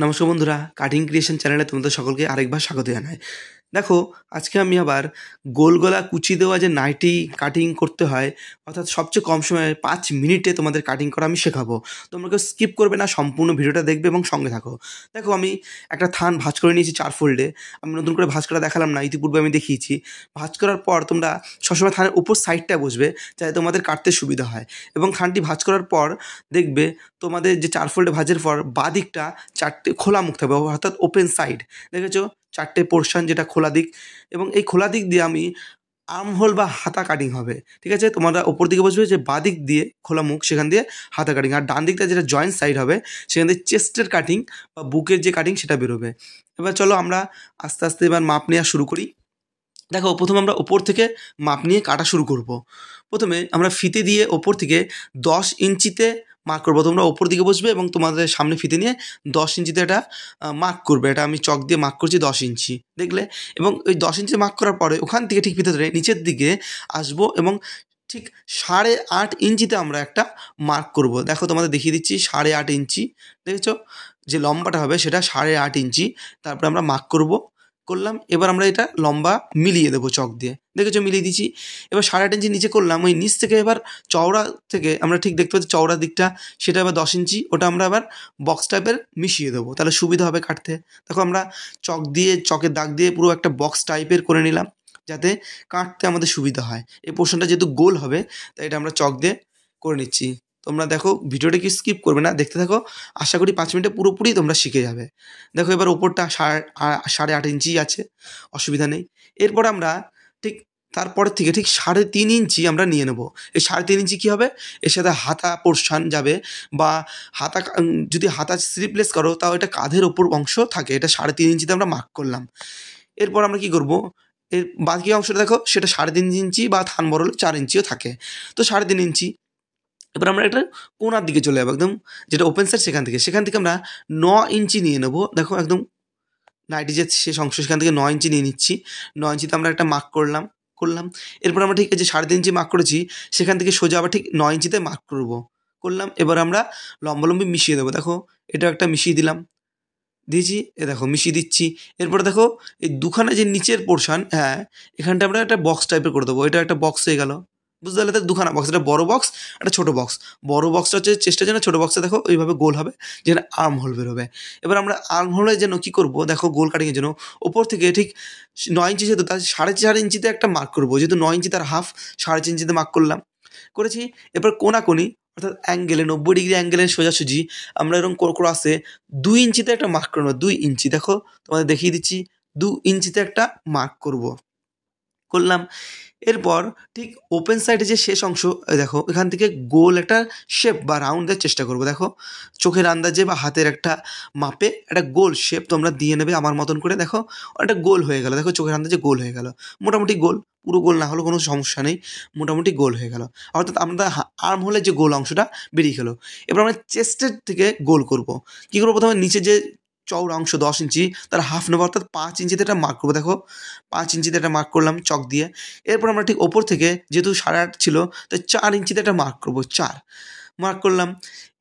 নমস্কার বন্ধুরা, cutting creation চ্যানেলে তোমাদের সকলকে আরেকবার স্বাগত জানাই। দেখো, আজকে আমি আবার গোল গলা কুচি দেওয়া যে নাইটি কাটিং করতে হয়, অর্থাৎ সবচেয়ে কম সময়ে 5 মিনিটে তোমাদের কাটিং করা আমি শেখাবো। তোমরা কেউ স্কিপ করবে না, সম্পূর্ণ ভিডিওটা দেখবে এবং সঙ্গে থাকো। দেখো, আমি একটা থান ভাঁজ করে নিয়েছি 4 ফোল্ডে। আমি নতুন করে ভাঁজ করা দেখালাম না, ইতিপূর্বে আমি দেখিয়েছি। ভাঁজ করার পর তোমরা সবসময় থানের উপর সাইডটায় বসবে, যাতে তোমাদের কাটতে সুবিধা হয়। এবং থানটি ভাঁজ করার পর দেখবে তোমাদের যে 4 ফোল্ডে ভাঁজের পর বাঁ দিকটা 4টে খোলা মুখ থাকবে, অর্থাৎ ওপেন সাইড। দেখেছো 4টে পোর্শন, যেটা খোলা দিক। এবং এই খোলা দিক দিয়ে আমি আর্মহোল বা হাতা কাটিং হবে, ঠিক আছে। তোমরা ওপর দিকে বসবে, যে বাঁ দিক দিয়ে খোলা মুখ, সেখান দিয়ে হাতা কাটিং। আর ডান দিকটা যেটা জয়েন্ট সাইড হবে, সেখান দিয়ে চেস্টের কাটিং বা বুকের যে কাটিং সেটা বেরোবে। এবার চলো আমরা আস্তে আস্তে এবার মাপ নেওয়া শুরু করি। দেখো, প্রথমে আমরা ওপর থেকে মাপ নিয়ে কাটা শুরু করব। প্রথমে আমরা ফিতে দিয়ে ওপর থেকে 10 ইঞ্চিতে মার্ক করবো। তোমরা ওপর দিকে বসবে এবং তোমাদের সামনে ফিতে নিয়ে 10 ইঞ্চিতে এটা মার্ক করবে। এটা আমি চক দিয়ে মার্ক করছি 10 ইঞ্চি, দেখলে। এবং ওই 10 ইঞ্চি মার্ক করার পরে ওখান থেকে ঠিক ফিতে ধরে নিচের দিকে আসবো এবং ঠিক 8.5 ইঞ্চিতে আমরা একটা মার্ক করব। দেখো, তোমাদের দেখিয়ে দিচ্ছি 8.5 ইঞ্চি। দেখেছো, যে লম্বাটা হবে সেটা 8.5 ইঞ্চি। তারপরে আমরা মার্ক করলাম। এবার আমরা এটা লম্বা মিলিয়ে দেবো চক দিয়ে। দেখেছো, মিলিয়ে দিচ্ছি। এবার 8.5 ইঞ্চি নিচে করলাম। ওই নিচ থেকে এবার চওড়া থেকে আমরা ঠিক দেখতে পাচ্ছি চওড়া দিকটা, সেটা এবার 10 ইঞ্চি। ওটা আমরা আবার বক্স টাইপের মিশিয়ে দেবো, তাহলে সুবিধা হবে কাটতে। দেখো, আমরা চকের দাগ দিয়ে পুরো একটা বক্স টাইপের করে নিলাম, যাতে কাটতে আমাদের সুবিধা হয়। এই পোর্শনটা যেহেতু গোল হবে, তাই এটা আমরা চক দিয়ে করে নিচ্ছি। তোমরা দেখো, ভিডিওটা কি স্কিপ করবে না, দেখতে থাকো। আশা করি 5 মিনিটে পুরোপুরি তোমরা শিখে যাবে। দেখো, এবার ওপরটা 8.5 ইঞ্চি আছে, অসুবিধা নেই। এরপর আমরা ঠিক তারপরের থেকে ঠিক 3.5 ইঞ্চি আমরা নিয়ে নেব। এই 3.5 ইঞ্চি কী হবে, এর সাথে হাতা পোর্শন যাবে, বা যদি হাতা স্লিপলেস করো তাও এটা কাঁধের ওপর অংশ থাকে। এটা 3.5 ইঞ্চিতে আমরা মার্ক করলাম। এরপর আমরা কী করবো, এর বাকি অংশটা দেখো, সেটা 3.5 ইঞ্চি বা থান বড় হলে 4 ইঞ্চিও থাকে, তো 3.5 ইঞ্চি। এবার আমরা একটা কোণার দিকে চলে যাবো, একদম যেটা ওপেন সাইড, সেখান থেকে আমরা 9 ইঞ্চি নিয়ে নেবো। দেখো, একদম নাইটি যে শেষ অংশ, সেখান থেকে 9 ইঞ্চি নিয়ে নিচ্ছি। 9 ইঞ্চিতে আমরা একটা মার্ক করলাম। এরপর আমরা ঠিক এই যে 3.5 ইঞ্চি মার্ক করেছি, সেখান থেকে সোজা আবার ঠিক 9 ইঞ্চিতে মার্ক করলাম। এবার আমরা লম্বালম্বি মিশিয়ে দেবো। দেখো, এটা একটা মিশিয়ে দিয়েছি, দেখো মিশিয়ে দিচ্ছি। এরপরে দেখো, এই দুখানে যে নিচের পোর্শন, হ্যাঁ, এখানটা আমরা একটা বক্স টাইপের করে দেবো। এটা একটা বক্স হয়ে গেল, বুঝতে পারলে? দুখানা বক্স, একটা বড় বক্স, একটা ছোটো বক্স। বড় বক্সটা হচ্ছে চেষ্টার জন্য, ছোটো বক্সটা দেখো ওইভাবে গোল হবে, যেখানে আর্ম হোল বেরোবে। এবার আমরা আর্ম হোলের জন্য কী করবো, দেখো, গোল কাটিংয়ের জন্য ওপর থেকে ঠিক 9 ইঞ্চি, যেহেতু তার 4.5 ইঞ্চিতে একটা মার্ক করবো। যেহেতু 9 ইঞ্চি তার হাফ, 4.5 ইঞ্চিতে মার্ক করেছি। এবার কোনাকুনি, অর্থাৎ অ্যাঙ্গেলে 90 ডিগ্রি অ্যাঙ্গেলের সোজাসুজি আমরা এরকম ক্রসে 2 ইঞ্চিতে একটা মার্ক করবো। 2 ইঞ্চি, দেখো তোমাদের দেখিয়ে দিচ্ছি, 2 ইঞ্চিতে একটা মার্ক করলাম। এরপর ঠিক ওপেন সাইডে যে শেষ অংশ, দেখো এখান থেকে গোল একটা শেপ বা রাউন্ড দেওয়ার চেষ্টা করবো। দেখো, চোখের আন্দাজে বা হাতের একটা মাপে একটা গোল শেপ তোমরা দিয়ে নেবে আমার মতন করে। দেখো, একটা গোল হয়ে গেল। দেখো, চোখের আন্দাজে গোল হয়ে গেল, মোটামুটি গোল। পুরো গোল না হলেও কোনো সমস্যা নেই, মোটামুটি গোল হয়ে গেল। অর্থাৎ আমরা আর্ম হোলের যে গোল অংশটা বেরিয়ে গেলো। এবার আমরা চেস্টের থেকে গোল করব। কী করবো, প্রথমে নিচে যে চওড়া অংশ 10 ইঞ্চি, তার হাফ নেবো, অর্থাৎ 5 ইঞ্চিতে একটা মার্ক করবো। দেখো, 5 ইঞ্চিতে একটা মার্ক করলাম চক দিয়ে। এরপর আমরা ঠিক ওপর থেকে, যেহেতু 8.5 ছিল, তাই 4 ইঞ্চিতে একটা মার্ক করবো, 4 মার্ক করলাম।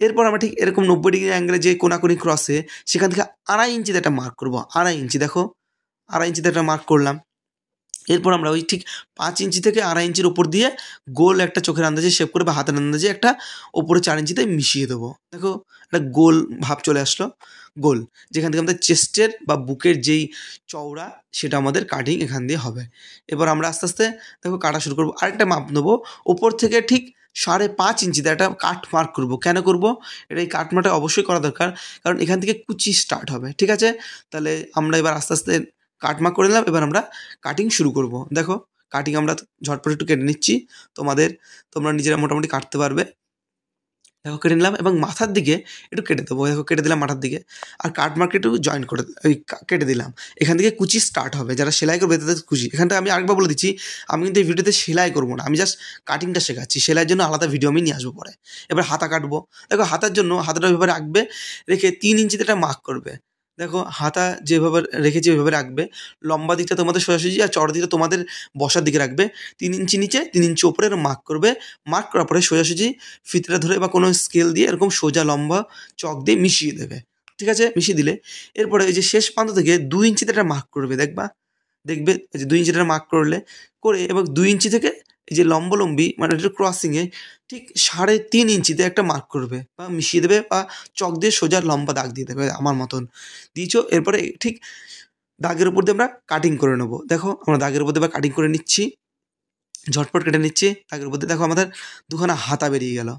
এরপর আমরা ঠিক এরকম 90 ডিগ্রি অ্যাঙ্গেলে যে কোনাকুনি ক্রসে, সেখান থেকে 2.5 ইঞ্চিতে একটা মার্ক করবো, 2.5 ইঞ্চি। দেখো, 2.5 ইঞ্চিতে একটা মার্ক করলাম। এরপর আমরা ওই ঠিক 5 ইঞ্চি থেকে 2.5 ইঞ্চির ওপর দিয়ে গোল একটা চোখের আন্দাজে শেপ করে বা হাতের আন্দাজে একটা ওপরে 4 ইঞ্চিতে মিশিয়ে দেবো। দেখো, একটা গোল ভাব চলে আসলো, গোল, যেখান থেকে আমাদের চেস্টের বা বুকের যেই চওড়া, সেটা আমাদের কাটিং এখান দিয়ে হবে। এবার আমরা আস্তে আস্তে দেখো কাটা শুরু করবো। আরেকটা মাপ নেবো, ওপর থেকে ঠিক 5.5 ইঞ্চিতে একটা কাট মার্ক করবো। কেন করবো এটা, এই কাট মার্কটা অবশ্যই করা দরকার, কারণ এখান থেকে কুচি স্টার্ট হবে, ঠিক আছে। তাহলে আমরা এবার আস্তে আস্তে কাট মার্ক করে নিলাম। এবার আমরা কাটিং শুরু করব। দেখো, কাটিং আমরা ঝটপট একটু কেটে নিচ্ছি। তোমরা নিজেরা মোটামুটি কাটতে পারবে। দেখো, কেটে নিলাম এবং মাথার দিকে একটু কেটে দেবো। দেখো, কেটে দিলাম মাথার দিকে, আর কাট মার্কে একটু জয়েন করে কেটে দিলাম। এখান থেকে কুচি স্টার্ট হবে, যারা সেলাই করবে তাদের কুচি। এখানটা আমি আরেকবার বলে দিচ্ছি, আমি কিন্তু এই ভিডিওতে সেলাই করবো না, আমি জাস্ট কাটিংটা শেখাচ্ছি। সেলাইয়ের জন্য আলাদা ভিডিও আমি নিয়ে আসবো পরে। এবার হাতা কাটবো। দেখো, হাতার জন্য হাতাটা ওইভাবে রাখবে, রেখে 3 ইঞ্চিতে একটা মার্ক করবে। দেখো, হাতা যেভাবে রেখেছি ওইভাবে রাখবে। লম্বা দিকটা তোমাদের সোজাসুজি, আর চড়া দিকটা তোমাদের বসার দিকে রাখবে। 3 ইঞ্চি নিচে, 3 ইঞ্চি ওপরে মার্ক করবে। মার্ক করার পরে সোজাসুজি ফিতেটা ধরে বা কোনো স্কেল দিয়ে এরকম সোজা লম্বা চক দিয়ে মিশিয়ে দেবে। ঠিক আছে, মিশিয়ে দিলে এরপরে এই যে শেষ প্রান্ত থেকে 2 ইঞ্চিতে একটা মার্ক করবে, দেখবে এই যে 2 ইঞ্চিতে মার্ক করে এবং 2 ইঞ্চি থেকে এই যে লম্বলম্বী মানে এটা ক্রসিংয়ে ঠিক 3.5 ইঞ্চিতে একটা মার্ক করবে বা মিশিয়ে দেবে বা চক দিয়ে সোজা লম্বা দাগ দিয়ে দেবে আমার মতন দিয়েছো। এরপরে ঠিক দাগের উপর দিয়ে আমরা কাটিং করে নেবো। দেখো আমরা দাগের উপর দিয়ে কাটিং করে নিচ্ছি, ঝটপট কেটে নিচ্ছি। দাগের উপর দিয়ে দেখো আমাদের দুখানা হাতা বেরিয়ে গেল,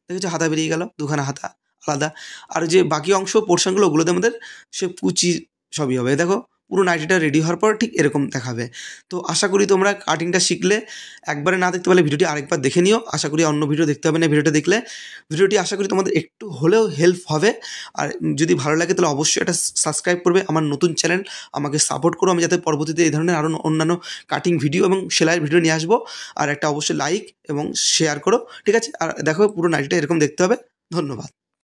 দেখেছো হাতা বেরিয়ে গেল, দুখানা হাতা আলাদা। আর যে বাকি অংশ পোর্শনগুলো ওগুলোতে আমাদের সে কুচি সবই হবে। দেখো পুরো নাইটিটা রেডি হওয়ার পর ঠিক এরকম দেখাবে। তো আশা করি তোমরা কাটিংটা শিখলে, একবারে না দেখতে পারলে ভিডিওটি আরেকবার দেখে নিও। আশা করি অন্য ভিডিও দেখতে হবে না, ভিডিওটা দেখলে ভিডিওটি আশা করি তোমাদের একটু হলেও হেল্প হবে। আর যদি ভালো লাগে তাহলে অবশ্যই এটা সাবস্ক্রাইব করবে, আমার নতুন চ্যানেল, আমাকে সাপোর্ট করো, আমি যাতে পরবর্তীতে এই ধরনের আরও অন্যান্য কাটিং ভিডিও এবং সেলাইয়ের ভিডিও নিয়ে আসবো। আর একটা অবশ্যই লাইক এবং শেয়ার করো, ঠিক আছে? আর দেখো পুরো নাইটিটা এরকম দেখতে হবে। ধন্যবাদ।